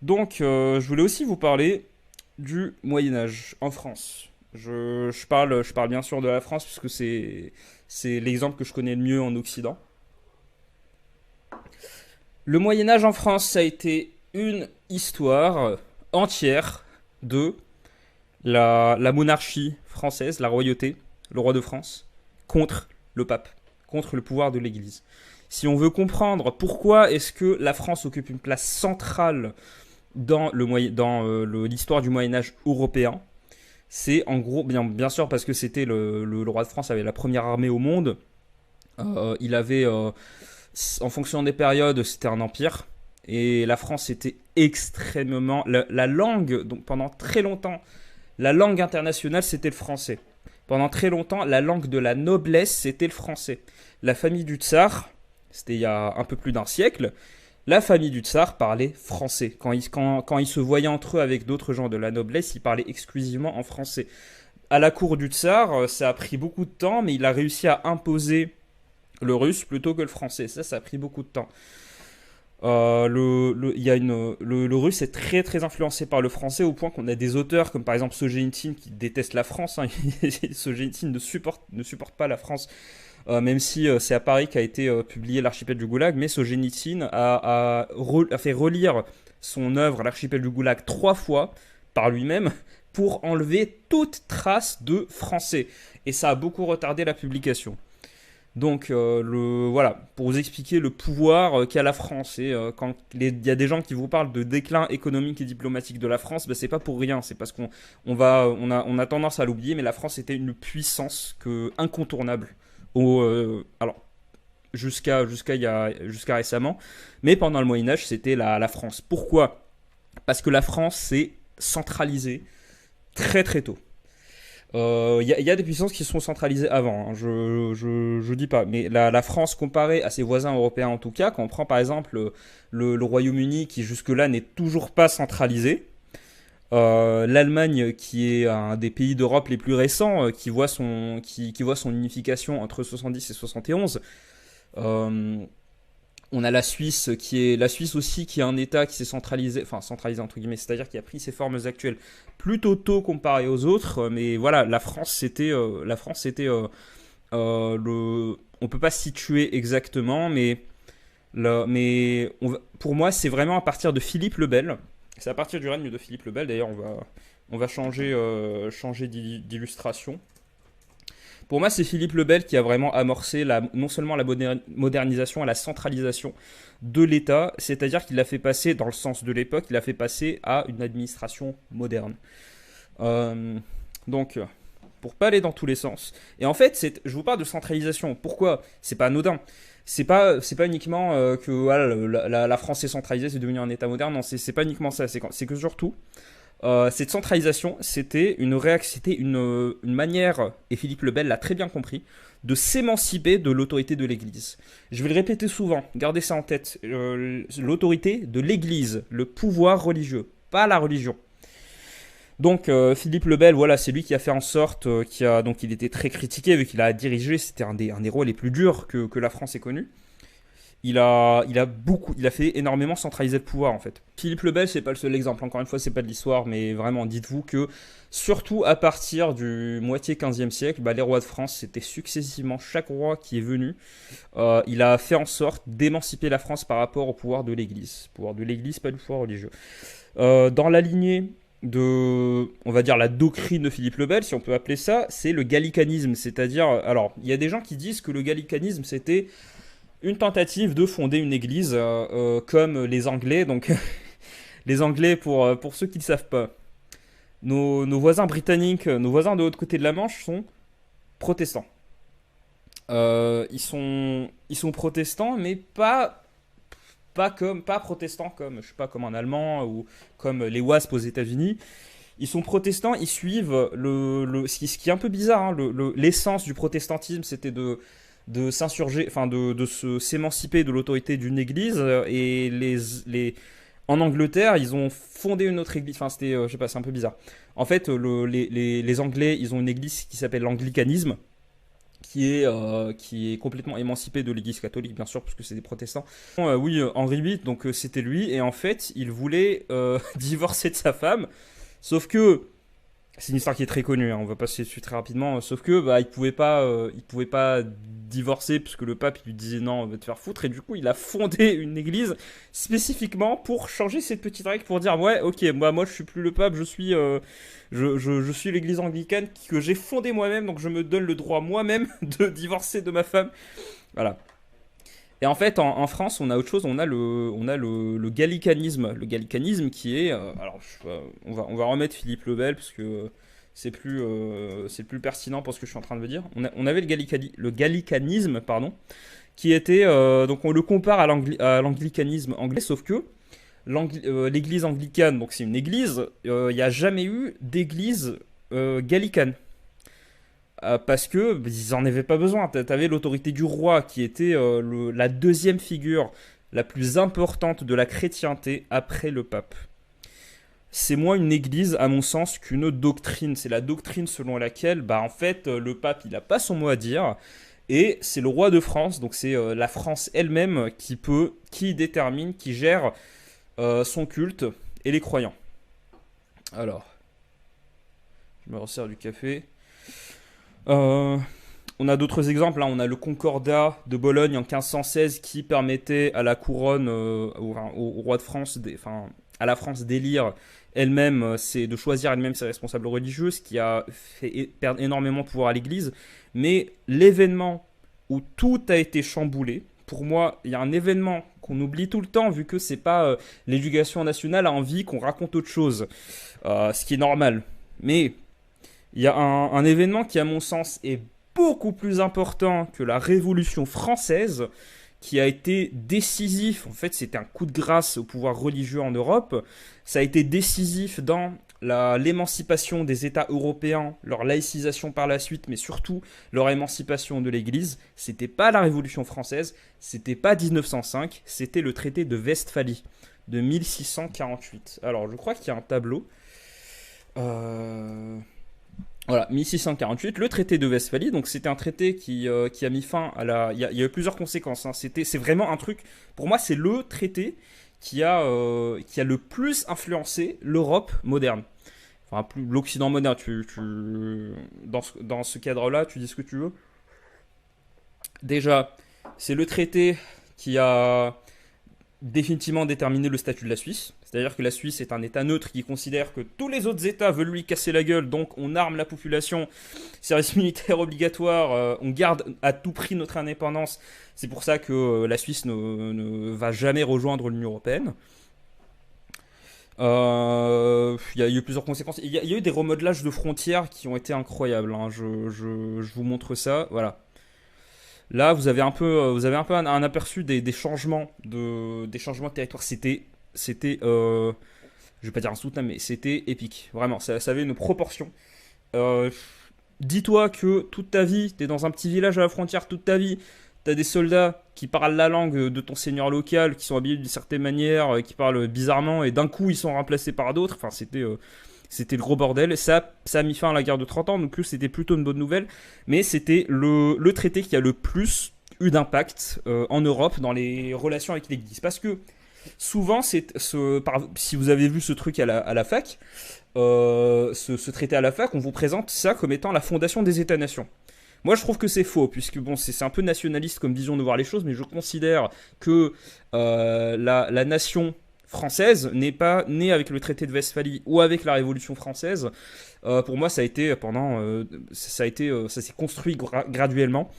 Donc, je voulais aussi vous parler du Moyen Âge en France. Je parle bien sûr de la France puisque c'est l'exemple que je connais le mieux en Occident. Le Moyen Âge en France, ça a été une histoire entière de la monarchie française, la royauté, le roi de France, contre le pape, contre le pouvoir de l'Église. Si on veut comprendre pourquoi est-ce que la France occupe une place centrale dans l'histoire du Moyen Âge européen, c'est en gros, bien sûr, parce que c'était le roi de France avait la première armée au monde. Il avait, en fonction des périodes, c'était un empire. Et la France était extrêmement... La langue, donc pendant très longtemps, la langue internationale, c'était le français. Pendant très longtemps, la langue de la noblesse, c'était le français. La famille du tsar, c'était il y a un peu plus d'un siècle, la famille du tsar parlait français. Quand ils se voyaient entre eux avec d'autres gens de la noblesse, ils parlaient exclusivement en français. À la cour du tsar, ça a pris beaucoup de temps, mais il a réussi à imposer le russe plutôt que le français. Ça a pris beaucoup de temps. Il y a le russe est très très influencé par le français au point qu'on a des auteurs comme par exemple Solzhenitsyn qui déteste la France. Hein. Solzhenitsyn ne supporte pas la France, même si c'est à Paris qu'a été publié l'archipel du Goulag. Mais Solzhenitsyn a fait relire son œuvre l'archipel du Goulag 3 fois par lui-même pour enlever toute trace de français. Et ça a beaucoup retardé la publication. Donc voilà, pour vous expliquer le pouvoir qu'a la France. Et quand il y a des gens qui vous parlent de déclin économique et diplomatique de la France, ben, c'est pas pour rien, c'est parce qu'on a tendance à l'oublier, mais la France était une puissance incontournable. Alors, jusqu'à récemment, mais pendant le Moyen-Âge, c'était la France. Pourquoi? Parce que la France s'est centralisée très très tôt. Il y a des puissances qui sont centralisées avant, hein, je dis pas. Mais la France, comparée à ses voisins européens en tout cas, quand on prend par exemple le Royaume-Uni qui jusque-là n'est toujours pas centralisé, l'Allemagne qui est un des pays d'Europe les plus récents, qui voit son unification entre 70 et 71, euh, on a la Suisse aussi qui est un État qui s'est centralisé, enfin centralisé entre guillemets, c'est-à-dire qui a pris ses formes actuelles plutôt tôt comparé aux autres. Mais voilà, on peut pas se situer exactement, pour moi c'est vraiment à partir de Philippe le Bel. C'est à partir du règne de Philippe le Bel. D'ailleurs, on va changer d'illustration. Pour moi, c'est Philippe le Bel qui a vraiment amorcé non seulement la modernisation et la centralisation de l'État, c'est-à-dire qu'il l'a fait passer, dans le sens de l'époque, il l'a fait passer à une administration moderne. Euh, donc, pour pas aller dans tous les sens. Et en fait, je vous parle de centralisation. Pourquoi? C'est pas anodin. C'est pas uniquement que voilà, la France est centralisée, c'est devenu un État moderne. Non, c'est pas uniquement ça. C'est que surtout, cette centralisation, c'était une manière, et Philippe le Bel l'a très bien compris, de s'émanciper de l'autorité de l'Église. Je vais le répéter souvent, gardez ça en tête, l'autorité de l'Église, le pouvoir religieux, pas la religion. Donc Philippe le Bel, voilà, c'est lui qui a fait en sorte, donc il était très critiqué vu qu'il a dirigé, c'était un des rois les plus durs que la France ait connu. Il a fait énormément centraliser le pouvoir en fait. Philippe le Bel, c'est pas le seul exemple. Encore une fois, c'est pas de l'histoire, mais vraiment, dites-vous que surtout à partir du moitié 15e siècle, bah, les rois de France, c'était successivement chaque roi qui est venu, il a fait en sorte d'émanciper la France par rapport au pouvoir de l'Église. Pouvoir de l'Église, pas du pouvoir religieux. Dans la lignée de, on va dire, la doctrine de Philippe le Bel, si on peut appeler ça, c'est le gallicanisme. C'est-à-dire, alors, il y a des gens qui disent que le gallicanisme, c'était une tentative de fonder une église comme les Anglais. Donc, les Anglais, pour ceux qui ne le savent pas, nos voisins britanniques, nos voisins de l'autre côté de la Manche sont protestants. Ils sont protestants, mais pas protestants comme, je sais pas, comme un Allemand ou comme les WASP aux États-Unis. Ils sont protestants, ils suivent ce qui est un peu bizarre, hein, l'essence du protestantisme, c'était de s'insurger, enfin s'émanciper de l'autorité d'une église. Et en Angleterre, ils ont fondé une autre église. Enfin, c'était, je sais pas, c'est un peu bizarre. En fait, les Anglais, ils ont une église qui s'appelle l'anglicanisme, qui est complètement émancipé de l'Église catholique, bien sûr, parce que c'est des protestants. Oui, Henri VIII, donc c'était lui, et en fait, il voulait divorcer de sa femme, sauf que c'est une histoire qui est très connue, hein, on va passer dessus très rapidement. Sauf que bah, il pouvait pas divorcer puisque le pape il lui disait non, on va te faire foutre. Et du coup, il a fondé une église spécifiquement pour changer cette petite règle pour dire ouais, ok, moi je suis plus le pape, je suis l'église anglicane que j'ai fondée moi-même, donc je me donne le droit moi-même de divorcer de ma femme. Voilà. Et en fait, en France, on a autre chose, on a le gallicanisme. Le gallicanisme qui est... alors, on va remettre Philippe le Bel, parce que c'est plus pertinent pour ce que je suis en train de vous dire. On avait le gallicanisme, pardon, qui était... donc on le compare à l'anglicanisme anglais, sauf que l'église anglicane, donc c'est une église, il n'y a jamais eu d'église gallicane. Parce que ils en avaient pas besoin. T'avais l'autorité du roi qui était la deuxième figure la plus importante de la chrétienté après le pape. C'est moins une église à mon sens qu'une doctrine. C'est la doctrine selon laquelle bah en fait le pape il a pas son mot à dire et c'est le roi de France, donc c'est la France elle-même qui détermine, qui gère son culte et les croyants. Alors, je me resserre du café. Euh, on a d'autres exemples, hein. On a le Concordat de Bologne en 1516 qui permettait à la couronne, au roi de France, à la France d'élire elle-même, c'est de choisir elle-même ses responsables religieux, ce qui a fait perdre énormément de pouvoir à l'Église. Mais l'événement où tout a été chamboulé, pour moi, il y a un événement qu'on oublie tout le temps, vu que c'est pas l'éducation nationale a envie qu'on raconte autre chose, ce qui est normal. Mais il y a un événement qui, à mon sens, est beaucoup plus important que la Révolution française, qui a été décisif. En fait, c'était un coup de grâce au pouvoir religieux en Europe. Ça a été décisif dans l'émancipation des États européens, leur laïcisation par la suite, mais surtout leur émancipation de l'Église. C'était pas la Révolution française, c'était pas 1905, c'était le traité de Westphalie de 1648. Alors, je crois qu'il y a un tableau. Voilà, 1648, le traité de Westphalie. Donc c'était un traité qui a mis fin à la... Il y a eu plusieurs conséquences, hein. C'est vraiment un truc... Pour moi, c'est le traité qui a le plus influencé l'Europe moderne. Enfin, l'Occident moderne. Dans ce cadre-là, tu dis ce que tu veux. Déjà, c'est le traité qui a définitivement déterminé le statut de la Suisse. C'est-à-dire que la Suisse est un État neutre qui considère que tous les autres États veulent lui casser la gueule, donc on arme la population, service militaire obligatoire, on garde à tout prix notre indépendance. C'est pour ça que la Suisse ne va jamais rejoindre l'Union européenne. Il y a eu plusieurs conséquences. Il y a eu des remodelages de frontières qui ont été incroyables, hein. Je vous montre ça. Voilà. Là, vous avez un peu un aperçu des changements des changements de territoire. Je vais pas dire insoutenable, mais c'était épique. Vraiment, ça avait une proportion. Euh, Dis-toi que toute ta vie, t'es dans un petit village à la frontière toute ta vie. T'as des soldats qui parlent la langue de ton seigneur local, qui sont habillés d'une certaine manière, qui parlent bizarrement, et d'un coup ils sont remplacés par d'autres. Enfin, c'était le gros bordel. Ça a mis fin à la guerre de 30 ans, donc c'était plutôt une bonne nouvelle. Mais c'était le traité qui a le plus eu d'impact en Europe dans les relations avec l'Église. Parce que souvent, si vous avez vu ce truc à la fac, ce traité à la fac, on vous présente ça comme étant la fondation des États-nations. Moi, je trouve que c'est faux, puisque bon, c'est un peu nationaliste comme vision de voir les choses, mais je considère que la nation française n'est pas née avec le traité de Westphalie ou avec la Révolution française. Pour moi, ça s'est construit graduellement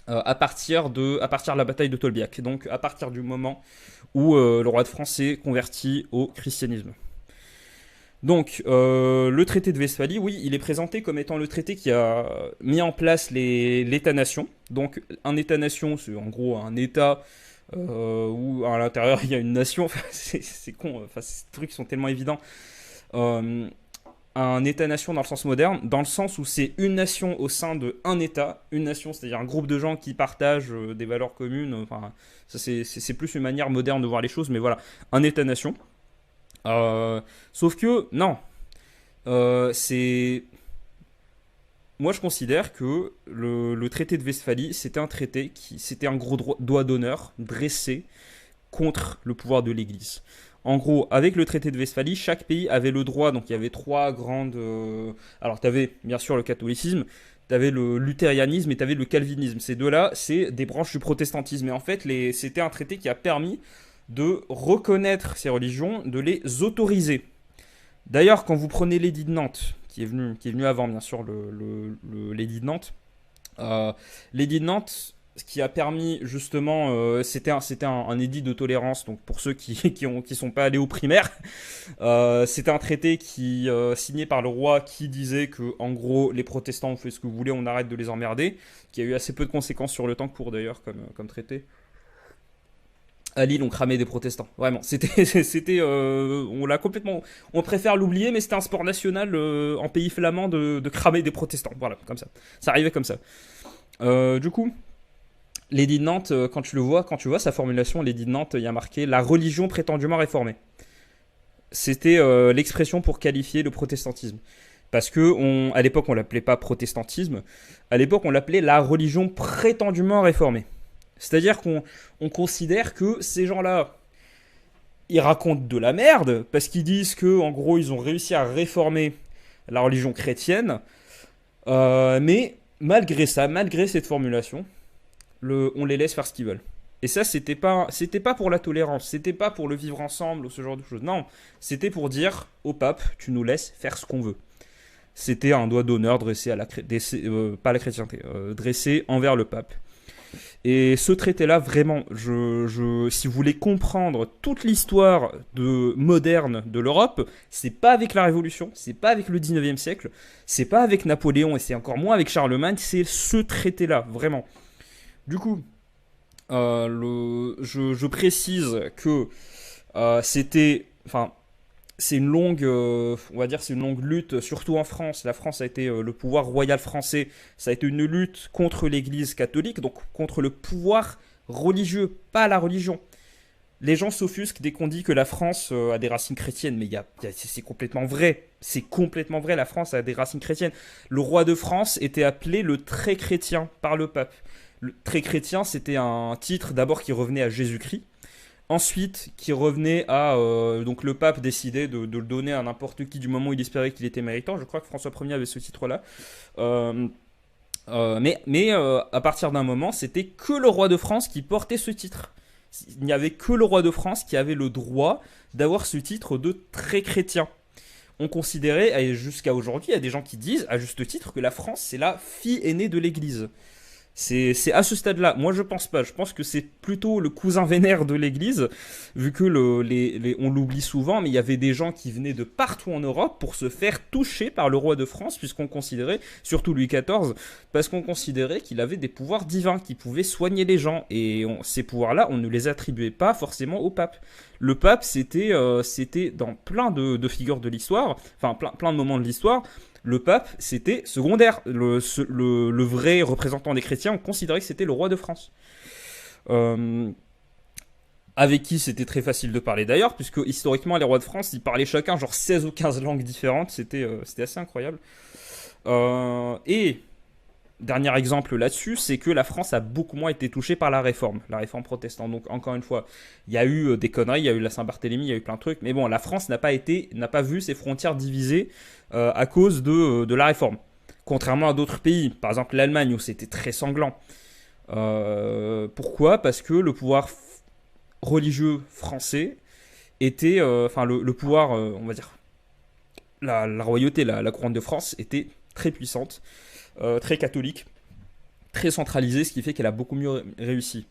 à partir de la bataille de Tolbiac. Donc, à partir du moment où le roi de France s'est converti au christianisme. Donc, le traité de Westphalie, oui, il est présenté comme étant le traité qui a mis en place l'État-nation. Donc, un État-nation, c'est en gros un État où à l'intérieur il y a une nation. Enfin, c'est con, enfin, ces trucs sont tellement évidents. Un État-nation dans le sens moderne, dans le sens où c'est une nation au sein d'un État. Une nation, c'est-à-dire un groupe de gens qui partagent des valeurs communes. Enfin, ça, c'est plus une manière moderne de voir les choses, mais voilà, un État-nation. Sauf que, non, c'est... moi je considère que le traité de Westphalie, c'était un gros doigt d'honneur dressé contre le pouvoir de l'Église. En gros, avec le traité de Westphalie, chaque pays avait le droit, donc il y avait trois grandes... alors, tu avais bien sûr le catholicisme, tu avais le luthérianisme et tu avais le calvinisme. Ces deux-là, c'est des branches du protestantisme. Et en fait, c'était un traité qui a permis de reconnaître ces religions, de les autoriser. D'ailleurs, quand vous prenez l'édit de Nantes, qui est venu avant, bien sûr, l'édit de Nantes, euh, l'édit de Nantes, ce qui a permis justement, c'était un édit de tolérance. Donc pour ceux qui sont pas allés au primaire, c'était un traité signé par le roi qui disait que en gros les protestants ont fait ce que vous voulez, on arrête de les emmerder, qui a eu assez peu de conséquences sur le temps court d'ailleurs comme traité. À Lille, on cramait des protestants. Vraiment, on l'a complètement, on préfère l'oublier, mais c'était un sport national en pays flamand de cramer des protestants. Voilà, comme ça. Ça arrivait comme ça. Du coup, l'édit de Nantes, quand tu vois sa formulation, l'édit de Nantes, il y a marqué la religion prétendument réformée. C'était l'expression pour qualifier le protestantisme. Parce que à l'époque, on l'appelait pas protestantisme. À l'époque, on l'appelait la religion prétendument réformée. C'est-à-dire qu'on considère que ces gens-là, ils racontent de la merde parce qu'ils disent que, en gros, ils ont réussi à réformer la religion chrétienne. Mais malgré ça, malgré cette formulation, on les laisse faire ce qu'ils veulent. Et ça, c'était pas pour la tolérance, c'était pas pour le vivre ensemble ou ce genre de choses. Non, c'était pour dire au pape, tu nous laisses faire ce qu'on veut. C'était un doigt d'honneur dressé pas à la chrétienté, dressé envers le pape. Et ce traité-là, vraiment, si vous voulez comprendre toute l'histoire moderne de l'Europe, c'est pas avec la Révolution, c'est pas avec le 19e siècle, c'est pas avec Napoléon et c'est encore moins avec Charlemagne, c'est ce traité-là, vraiment. Du coup, je précise que enfin, c'est une longue, on va dire, c'est une longue lutte, surtout en France. La France a été le pouvoir royal français. Ça a été une lutte contre l'Église catholique, donc contre le pouvoir religieux, pas la religion. Les gens s'offusquent dès qu'on dit que la France a des racines chrétiennes, mais c'est complètement vrai. C'est complètement vrai, la France a des racines chrétiennes. Le roi de France était appelé le très chrétien par le pape. Le très chrétien, c'était un titre d'abord qui revenait à Jésus-Christ. Ensuite, qui revenait à... donc le pape décidait de le donner à n'importe qui du moment où il espérait qu'il était méritant. Je crois que François Ier avait ce titre-là. Mais à partir d'un moment, c'était que le roi de France qui portait ce titre. Il n'y avait que le roi de France qui avait le droit d'avoir ce titre de très chrétien. On considérait, et jusqu'à aujourd'hui, il y a des gens qui disent, à juste titre, que la France, c'est la fille aînée de l'Église. C'est à ce stade-là. Moi, je pense pas. Je pense que c'est plutôt le cousin vénère de l'Église, vu que on l'oublie souvent, mais il y avait des gens qui venaient de partout en Europe pour se faire toucher par le roi de France, puisqu'on considérait, surtout Louis XIV, parce qu'on considérait qu'il avait des pouvoirs divins, qu'il pouvait soigner les gens. Et ces pouvoirs-là, on ne les attribuait pas forcément au pape. Le pape, c'était dans plein de figures de l'histoire, enfin plein de moments de l'histoire, le pape, c'était secondaire. Le vrai représentant des chrétiens, on considérait que c'était le roi de France. Euh, avec qui c'était très facile de parler d'ailleurs, puisque historiquement, les rois de France, ils parlaient chacun genre 16 ou 15 langues différentes. C'était assez incroyable. Et dernier exemple là-dessus, c'est que la France a beaucoup moins été touchée par la réforme protestante. Donc encore une fois, il y a eu des conneries, il y a eu la Saint-Barthélemy, il y a eu plein de trucs, mais bon, la France n'a pas vu ses frontières divisées à cause de la réforme. Contrairement à d'autres pays, par exemple l'Allemagne où c'était très sanglant. Pourquoi ? Parce que le pouvoir religieux français était, le pouvoir, on va dire, la royauté, la couronne de France était très puissante. Très catholique, très centralisée, ce qui fait qu'elle a beaucoup mieux réussi.